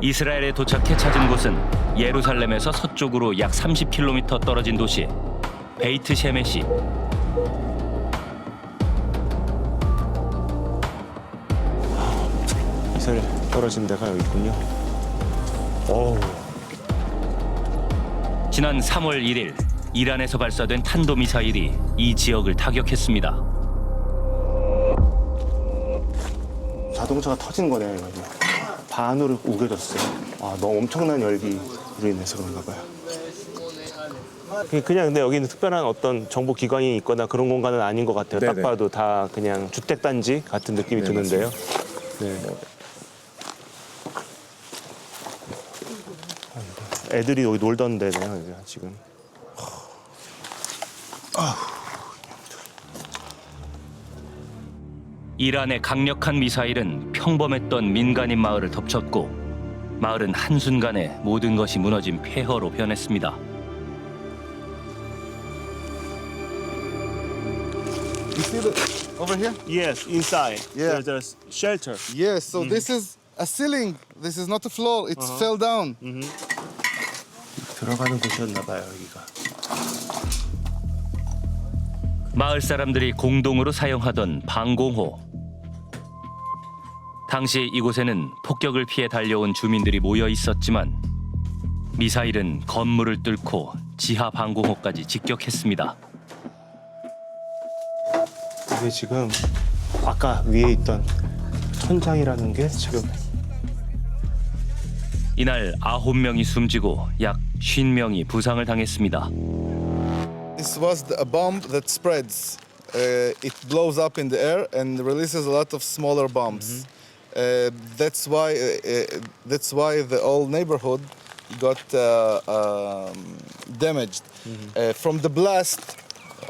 이스라엘에 도착해 찾은 곳은 예루살렘에서 서쪽으로 약 30km 떨어진 도시 베이트 셰메시. 미사일 떨어진 데가 여기 있군요. 어우. 지난 3월 1일 이란에서 발사된 탄도미사일이 이 지역을 타격했습니다. 자동차가 터진 거네요, 이거. 반으로 우겨졌어요. 아, 너무 엄청난 열기로 인해서 그런가 봐요. 그냥 근데 여기는 특별한 어떤 정보 기관이 있거나 그런 공간은 아닌 것 같아요. 네네. 딱 봐도 다 그냥 주택단지 같은 느낌이 네, 드는데요. 네. 애들이 여기 놀던 데네요, 이제 지금. 이란의 강력한 미사일은 평범했던 민간인 마을을 덮쳤고 마을은 한순간에 모든 것이 무너진 폐허로 변했습니다. You see the over here? Yes, inside. Yeah. There's a shelter. Yes. So this is a ceiling. This is not a floor. It fell down. 들어가는 곳이었나 봐요, 여기가. 마을 사람들이 공동으로 사용하던 방공호. 당시 이곳에는 폭격을 피해 달려온 주민들이 모여 있었지만 미사일은 건물을 뚫고 지하 방공호까지 직격했습니다. 이게 지금 아까 위에 있던 천장이라는 게 지금 이날 9명이 숨지고 약 50명이 부상을 당했습니다. This was a bomb that spreads. It blows up in the air and releases a lot of smaller bombs. That's why the whole neighborhood got damaged from the blast.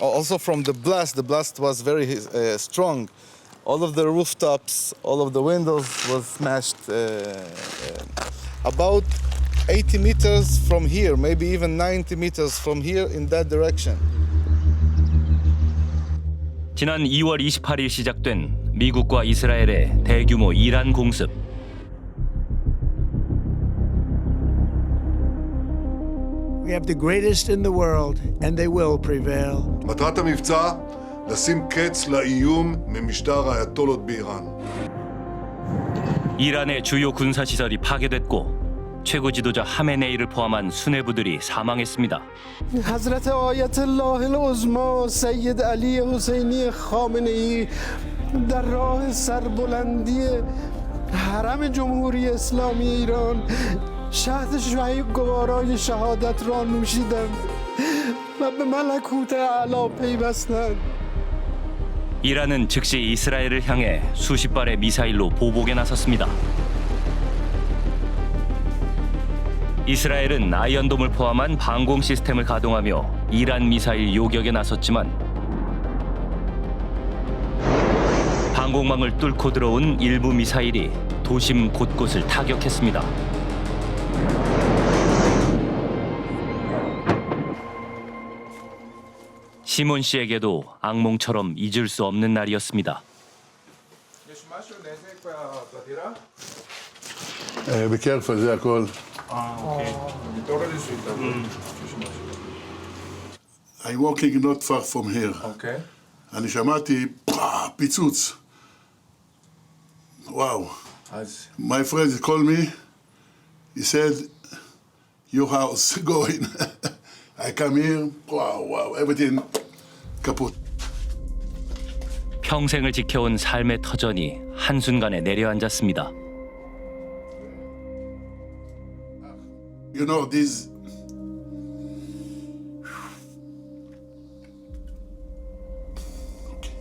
Also from the blast was very strong. All of the rooftops, all of the windows was smashed. About 80 meters from here, maybe even 90 meters from here in that direction. 지난 2월 28일 시작된 미국과 이스라엘의 대규모 이란 공습. We have the greatest in the world, and they will prevail. מטרת המבצע, לשים קץ לאיום ממשטר האייתולות באיראן. 이란의 주요 군사시설이 파괴됐고 최고 지도자 하메네이를 포함한 수뇌부들이 사망했습니다. حضرت آیت الله العظما سید علی حسینی خامنه ای در راه سربلندی حرم جمهوری اسلامی ایران شهد شهید گوارای شهادت را نوشیدند و به ملکوت اعلی پیوستند. 이란은 즉시 이스라엘을 향해 수십 발의 미사일로 보복에 나섰습니다. 이스라엘은 아이언돔을 포함한 방공 시스템을 가동하며 이란 미사일 요격에 나섰지만 방공망을 뚫고 들어온 일부 미사일이 도심 곳곳을 타격했습니다. 시몬 씨에게도 악몽처럼 잊을 수 없는 날이었습니다. בכיף, זה הכל. I'm walking not far from here. Okay. אני שמעתי פיצוץ. וואו. אז My friend called me. He said, your house going. I come here. Wow, everything kaput. 평생을 지켜온 삶의 터전이 한순간에 내려앉았습니다. You know, this. Okay.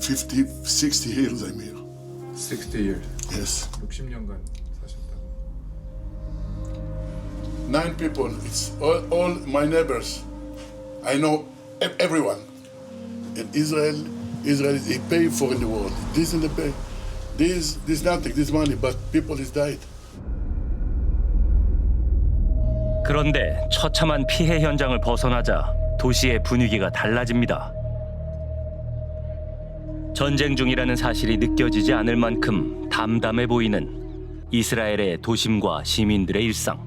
50, 60 years I'm here. 60 years. Yes. 60년간 사셨다고. 9 people. It's all my neighbors. I know everyone. In Israel, they pay for in the world. This in the pay. This nothing. This money, but people is died. 그런데 처참한 피해 현장을 벗어나자 도시의 분위기가 달라집니다. 전쟁 중이라는 사실이 느껴지지 않을 만큼 담담해 보이는 이스라엘의 도심과 시민들의 일상.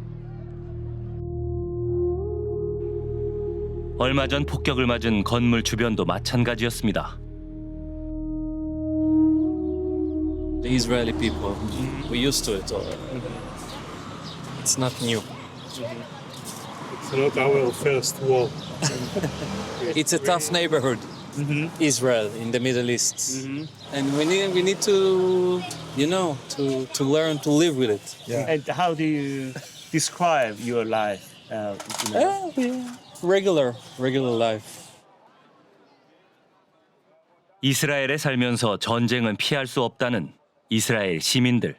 얼마 전 폭격을 맞은 건물 주변도 마찬가지였습니다. The Israeli people, we used to it already. It's not new. It's not our first war. It's a tough neighborhood, Israel in the Middle East, and we need to, you know, to learn to live with it. And how do you describe your life? Regular life. 이스라엘에 살면서 전쟁은 피할 수 없다는 이스라엘 시민들.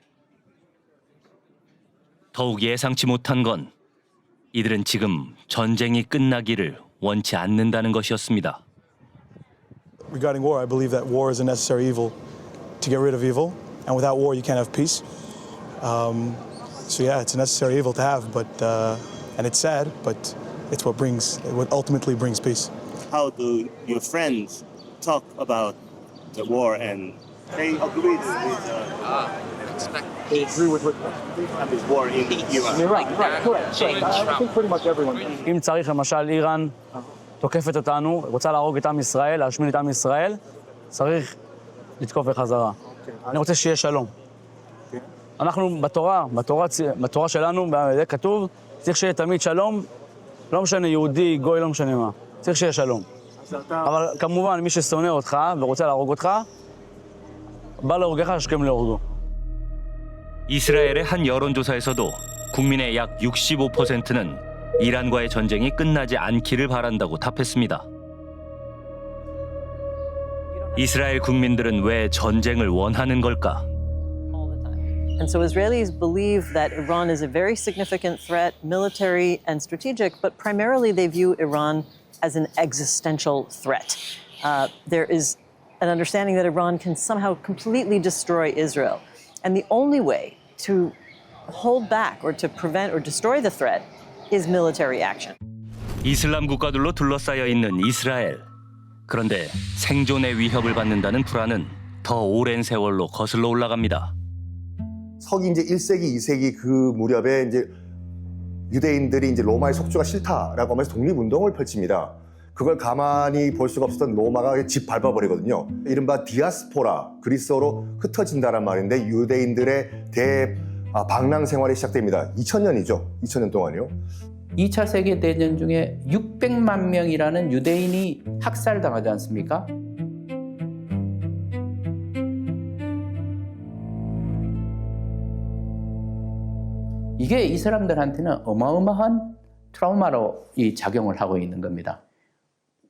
더욱 예상치 못한 건 이들은 지금 전쟁이 끝나기를 원치 않는다는 것이었습니다. Regarding war, I believe that war is a necessary evil to get rid of evil, and without war, you can't have peace. So yeah, it's a necessary evil to have, but and it's sad, but it's what ultimately brings peace. How do your friends talk about the war and they agree with this war in Iran? אם צריך, למשל, איראן תוקפת אותנו, רוצה להרוג את עם ישראל, להשמיד את עם ישראל, צריך לתקוף בחזרה. אני רוצה שיהיה שלום. אנחנו בתורה שלנו, זה כתוב, צריך שיהיה תמיד שלום, לא משנה יהודי, גוי, לא משנה מה. צריך שיהיה שלום. אבל כמובן, מי ששונא אותך ורוצה להרוג אותך, בא להורגך, השכם להורגו. 이스라엘의 한 여론조사에서도 국민의 약 65%는 이란과의 전쟁이 끝나지 않기를 바란다고 답했습니다. 이스라엘 국민들은 왜 전쟁을 원하는 걸까? And so Israelis believe that Iran is a very significant threat, military and strategic, but primarily they view Iran as an existential threat. There is an understanding that Iran can somehow completely destroy Israel. And the only way to hold back or to prevent or destroy the threat is military action. 이슬람 국가들로 둘러싸여 있는 이스라엘. 그런데 생존의 위협을 받는다는 불안은 더 오랜 세월로 거슬러 올라갑니다. 서기 이제 1세기, 2세기 그 무렵에 이제 유대인들이 이제 로마의 속주가 싫다라고 하면서 독립운동을 펼칩니다. 그걸 가만히 볼 수가 없었던 로마가 집 밟아버리거든요. 이른바 디아스포라, 그리스어로 흩어진다란 말인데 유대인들의 방랑 생활이 시작됩니다. 2000년이죠. 2000년 동안이요. 2차 세계대전 중에 600만 명이라는 유대인이 학살당하지 않습니까? 이게 이 사람들한테는 어마어마한 트라우마로 이 작용을 하고 있는 겁니다.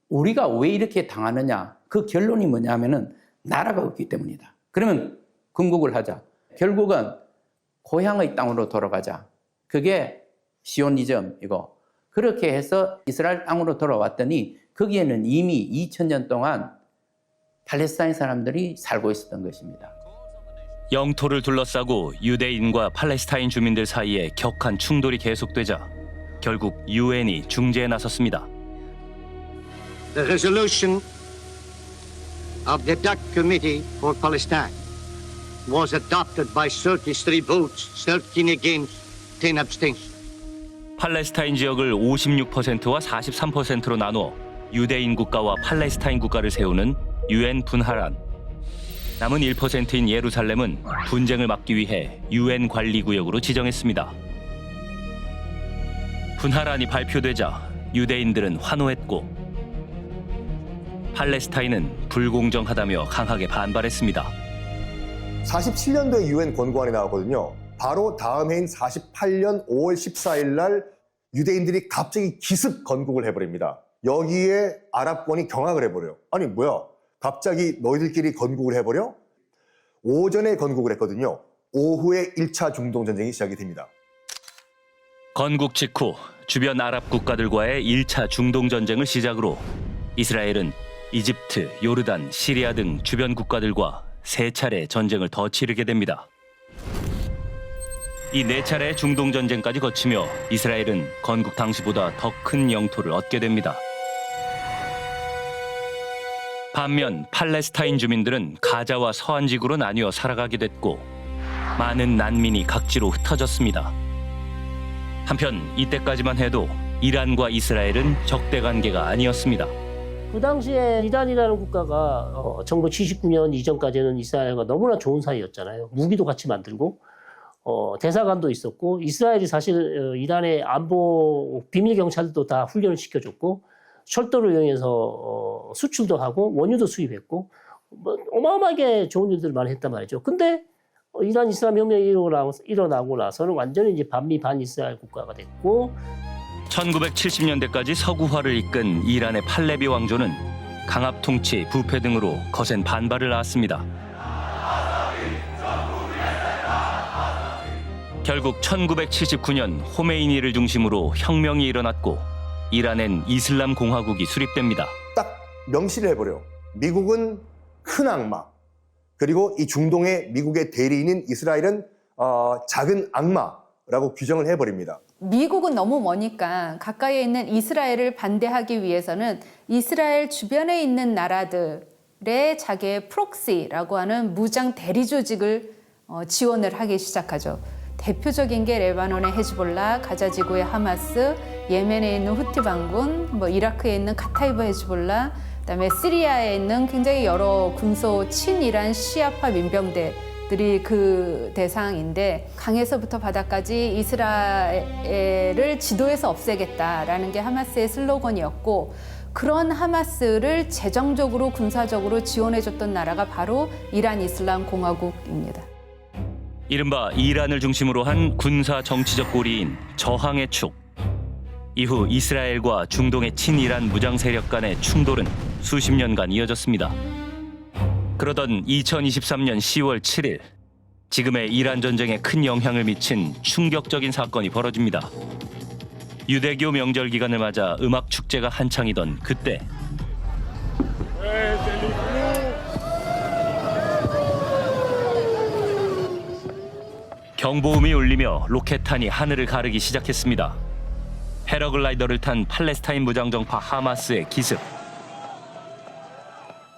우리가 왜 이렇게 당하느냐? 그 결론이 뭐냐면은 나라가 없기 때문이다. 그러면 건국을 하자. 결국은 고향의 땅으로 돌아가자. 그게 시오니즘이고 그렇게 해서 이스라엘 땅으로 돌아왔더니 거기에는 이미 2000년 동안 팔레스타인 사람들이 살고 있었던 것입니다. 영토를 둘러싸고 유대인과 팔레스타인 주민들 사이에 격한 충돌이 계속되자 결국 유엔이 중재에 나섰습니다. The resolution of the DAC Committee for Palestine was adopted by 33 votes, 13 against, 10 abstentions. 팔레스타인 지역을 56%와 43%로 나눠 유대인 국가와 팔레스타인 국가를 세우는 유엔 분하란. 남은 1%인 예루살렘은 분쟁을 막기 위해 유엔 관리구역으로 지정했습니다. 분하란이 발표되자 유대인들은 환호했고 팔레스타인은 불공정하다며 강하게 반발했습니다. 47년도에 유엔 권고안이 나왔거든요. 바로 다음 해인 48년 5월 14일 날 유대인들이 갑자기 기습 건국을 해버립니다. 여기에 아랍권이 경악을 해버려요. 아니 뭐야? 갑자기 너희들끼리 건국을 해버려? 오전에 건국을 했거든요. 오후에 1차 중동전쟁이 시작이 됩니다. 건국 직후 주변 아랍 국가들과의 1차 중동전쟁을 시작으로 이스라엘은 이집트, 요르단, 시리아 등 주변 국가들과 3차례 전쟁을 더 치르게 됩니다. 이 4차례 중동전쟁까지 거치며 이스라엘은 건국 당시보다 더 큰 영토를 얻게 됩니다. 반면 팔레스타인 주민들은 가자와 서안 지구로 나뉘어 살아가게 됐고 많은 난민이 각지로 흩어졌습니다. 한편 이때까지만 해도 이란과 이스라엘은 적대 관계가 아니었습니다. 그 당시에 이란이라는 국가가 1979년 이전까지는 이스라엘과 너무나 좋은 사이였잖아요. 무기도 같이 만들고 대사관도 있었고 이스라엘이 사실 이란의 안보 비밀 경찰도 다 훈련을 시켜줬고 철도를 이용해서 수출도 하고 원유도 수입했고 어마어마하게 좋은 일들을 많이 했단 말이죠. 근데 이란 이슬람 혁명이 일어나고 나서는 완전히 이제 반미 반이스라엘 국가가 됐고 1970년대까지 서구화를 이끈 이란의 팔레비 왕조는 강압 통치, 부패 등으로 거센 반발을 낳았습니다. 결국 1979년 호메이니를 중심으로 혁명이 일어났고 이란엔 이슬람 공화국이 수립됩니다. 딱 명시를 해버려. 미국은 큰 악마. 그리고 이 중동의 미국의 대리인인 이스라엘은 작은 악마라고 규정을 해버립니다. 미국은 너무 머니까 가까이에 있는 이스라엘을 반대하기 위해서는 이스라엘 주변에 있는 나라들의 자기의 프록시라고 하는 무장 대리 조직을 지원을 하기 시작하죠. 대표적인 게 레바논의 헤즈볼라, 가자 지구의 하마스, 예멘에 있는 후티 반군, 이라크에 있는 카타이브 헤즈볼라, 그다음에 시리아에 있는 굉장히 여러 군소 친이란 시아파 민병대들이 그 대상인데 강에서부터 바다까지 이스라엘을 지도에서 없애겠다라는 게 하마스의 슬로건이었고 그런 하마스를 재정적으로 군사적으로 지원해줬던 나라가 바로 이란 이슬람 공화국입니다. 이른바 이란을 중심으로 한 군사 정치적 고리인 저항의 축. 이후 이스라엘과 중동의 친이란 무장 세력 간의 충돌은 수십 년간 이어졌습니다. 그러던 2023년 10월 7일, 지금의 이란 전쟁에 큰 영향을 미친 충격적인 사건이 벌어집니다. 유대교 명절 기간을 맞아 음악 축제가 한창이던 그때 경보음이 울리며 로켓탄이 하늘을 가르기 시작했습니다. 패러글라이더를 탄 팔레스타인 무장정파 하마스의 기습.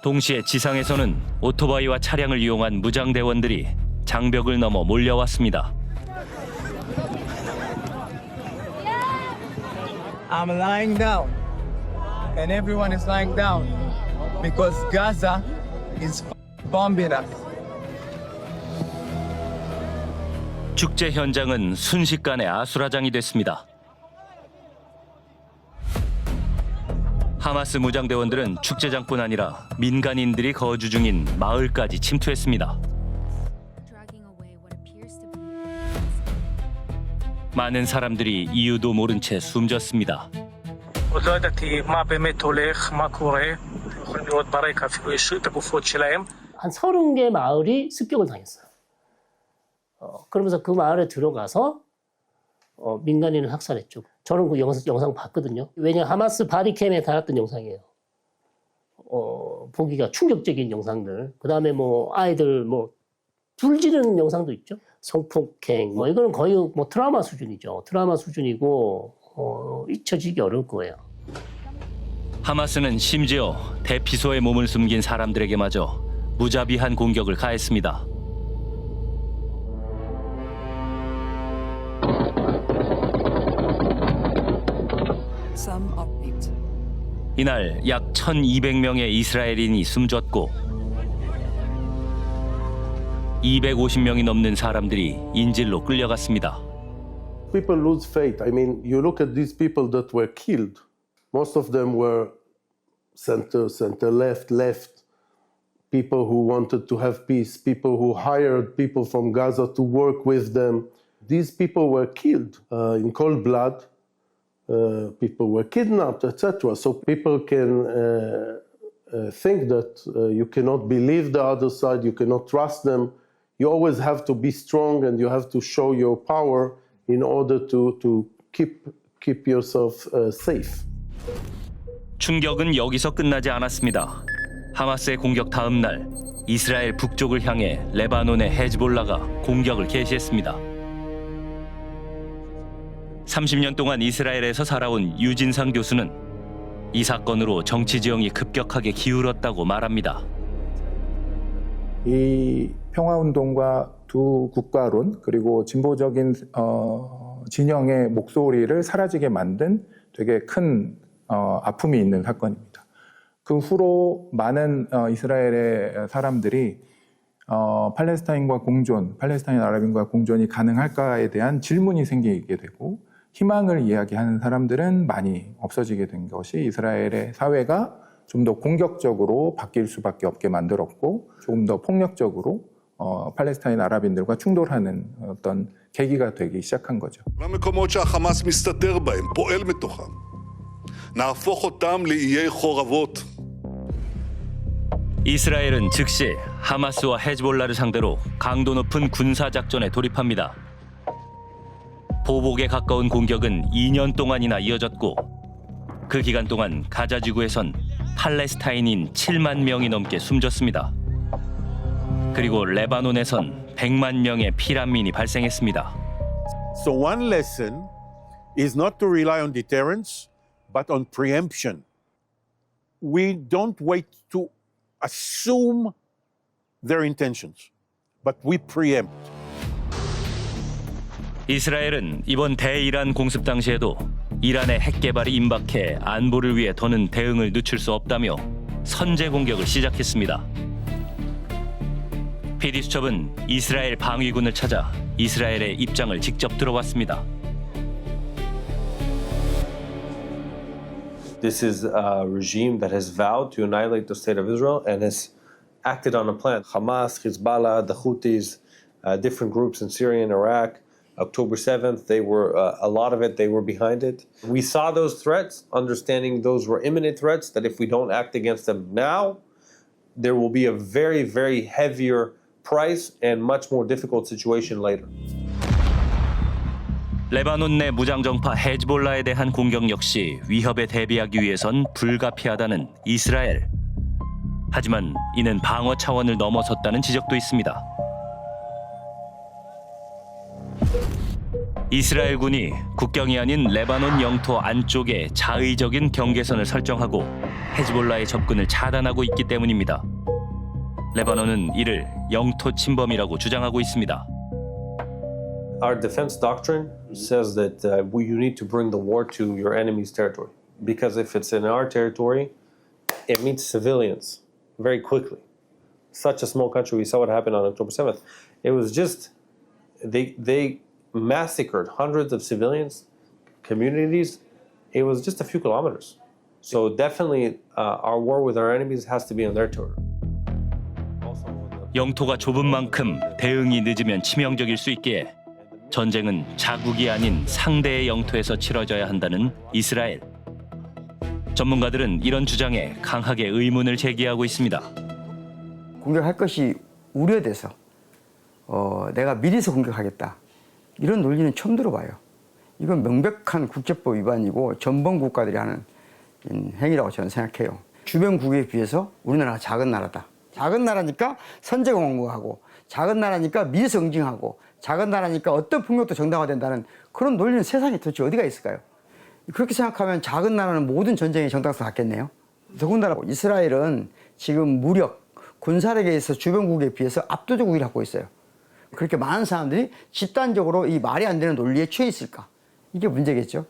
동시에 지상에서는 오토바이와 차량을 이용한 무장대원들이 장벽을 넘어 몰려왔습니다. I'm lying down, and everyone is lying down because Gaza is bombing us. 축제 현장은 순식간에 아수라장이 됐습니다. 하마스 무장대원들은 축제장뿐 아니라 민간인들이 거주 중인 마을까지 침투했습니다. 많은 사람들이 이유도 모른 채 숨졌습니다. 한 30개 마을이 습격을 당했어요. 그러면서 그 마을에 들어가서 민간인을 학살했죠. 저는 그 영상 봤거든요. 왜냐 하마스 바디캠에 달았던 영상이에요. 보기가 충격적인 영상들. 그 다음에 아이들 불 지르는 영상도 있죠. 성폭행 이거는 거의 트라우마 수준이죠. 트라우마 수준이고 잊혀지기 어려울 거예요. 하마스는 심지어 대피소에 몸을 숨긴 사람들에게마저 무자비한 공격을 가했습니다. 이날 약 1,200명의 이스라엘인이 숨졌고 250명이 넘는 사람들이 인질로 끌려갔습니다. People lose faith. I mean, you look at these people that were killed. Most of them were center, left. People who wanted to have peace. People who hired people from Gaza to work with them. These people were killed in cold blood. People were kidnapped, etc. So people can think that you cannot believe the other side, you cannot trust them. You always have to be strong and you have to show your power in order to keep yourself safe. 충격은 여기서 끝나지 않았습니다. 하마스의 공격 다음 날 이스라엘 북쪽을 향해 레바논의 헤즈볼라가 공격을 개시했습니다. 30년 동안 이스라엘에서 살아온 유진상 교수는 이 사건으로 정치 지형이 급격하게 기울었다고 말합니다. 이 평화운동과 두 국가론 그리고 진보적인 진영의 목소리를 사라지게 만든 되게 큰 아픔이 있는 사건입니다. 그 후로 많은 이스라엘의 사람들이 팔레스타인과 공존, 팔레스타인 아랍인과 공존이 가능할까에 대한 질문이 생기게 되고 희망을 이야기하는 사람들은 많이 없어지게 된 것이 이스라엘의 사회가 좀 더 공격적으로 바뀔 수밖에 없게 만들었고 조금 더 폭력적으로 팔레스타인 아랍인들과 충돌하는 어떤 계기가 되기 시작한 거죠. למקומות שהחמאס מסתתר בהם, פועל מתוכם. נהפוך אותם לאיי חורבות. 이스라엘은 즉시 하마스와 헤즈볼라를 상대로 강도 높은 군사 작전에 돌입합니다. 보복에 가까운 공격은 2년 동안이나 이어졌고 그 기간 동안 가자 지구에선 팔레스타인인 7만 명이 넘게 숨졌습니다. 그리고 레바논에선 100만 명의 피난민이 발생했습니다. So one lesson is not to rely on deterrence, but on preemption. We don't wait to assume their intentions, but we preempt. 이스라엘은 이번 대이란 공습 당시에도 이란의 핵 개발이 임박해 안보를 위해 더는 대응을 늦출 수 없다며 선제 공격을 시작했습니다. PD수첩은 이스라엘 방위군을 찾아 이스라엘의 입장을 직접 들어봤습니다. This is a regime that has vowed to annihilate the state of Israel and has acted on a plan. Hamas, Hezbollah, the Houthis, different groups in Syria and Iraq. October 7th, they were, a lot of it, they were behind it. We saw those threats, understanding those were imminent threats, that if we don't act against them now, there will be a very, very heavier price and much more difficult situation later. 레바논 내 무장정파 헤즈볼라에 대한 공격 역시 위협에 대비하기 위해선 불가피하다는 이스라엘. 하지만 이는 방어 차원을 넘어섰다는 지적도 있습니다. 이스라엘군이 국경이 아닌 레바논 영토 안쪽에 자의적인 경계선을 설정하고 헤즈볼라의 접근을 차단하고 있기 때문입니다. 레바논은 이를 영토 침범이라고 주장하고 있습니다. Our defense doctrine says that you need to bring the war to your enemy's territory. Because if it's in our territory, it means civilians very quickly. Such a small country, we saw what happened on October 7th. It was just, they massacred hundreds of civilians, communities. It was just a few kilometers. So definitely our war with our enemies has to be on their territory. 영토가 좁은 만큼 대응이 늦으면 치명적일 수 있기에 전쟁은 자국이 아닌 상대의 영토에서 치러져야 한다는 이스라엘. 전문가들은 이런 주장에 강하게 의문을 제기하고 있습니다. 공격할 것이 우려돼서 내가 미리서 공격하겠다. 이런 논리는 처음 들어봐요. 이건 명백한 국제법 위반이고 전범 국가들이 하는 행위라고 저는 생각해요. 주변국에 비해서 우리나라가 작은 나라다. 작은 나라니까 선제공격하고 작은 나라니까 미리서 응징하고 작은 나라니까 어떤 폭력도 정당화된다는 그런 논리는 세상에 도대체 어디가 있을까요? 그렇게 생각하면 작은 나라는 모든 전쟁의 정당성을 갖겠네요. 더군다나 이스라엘은 지금 무력, 군사력에 있어서 주변국에 비해서 압도적 우위를 갖고 있어요. 그렇게 많은 사람들이 집단적으로 이 말이 안 되는 논리에 취해 있을까? 이게 문제겠죠.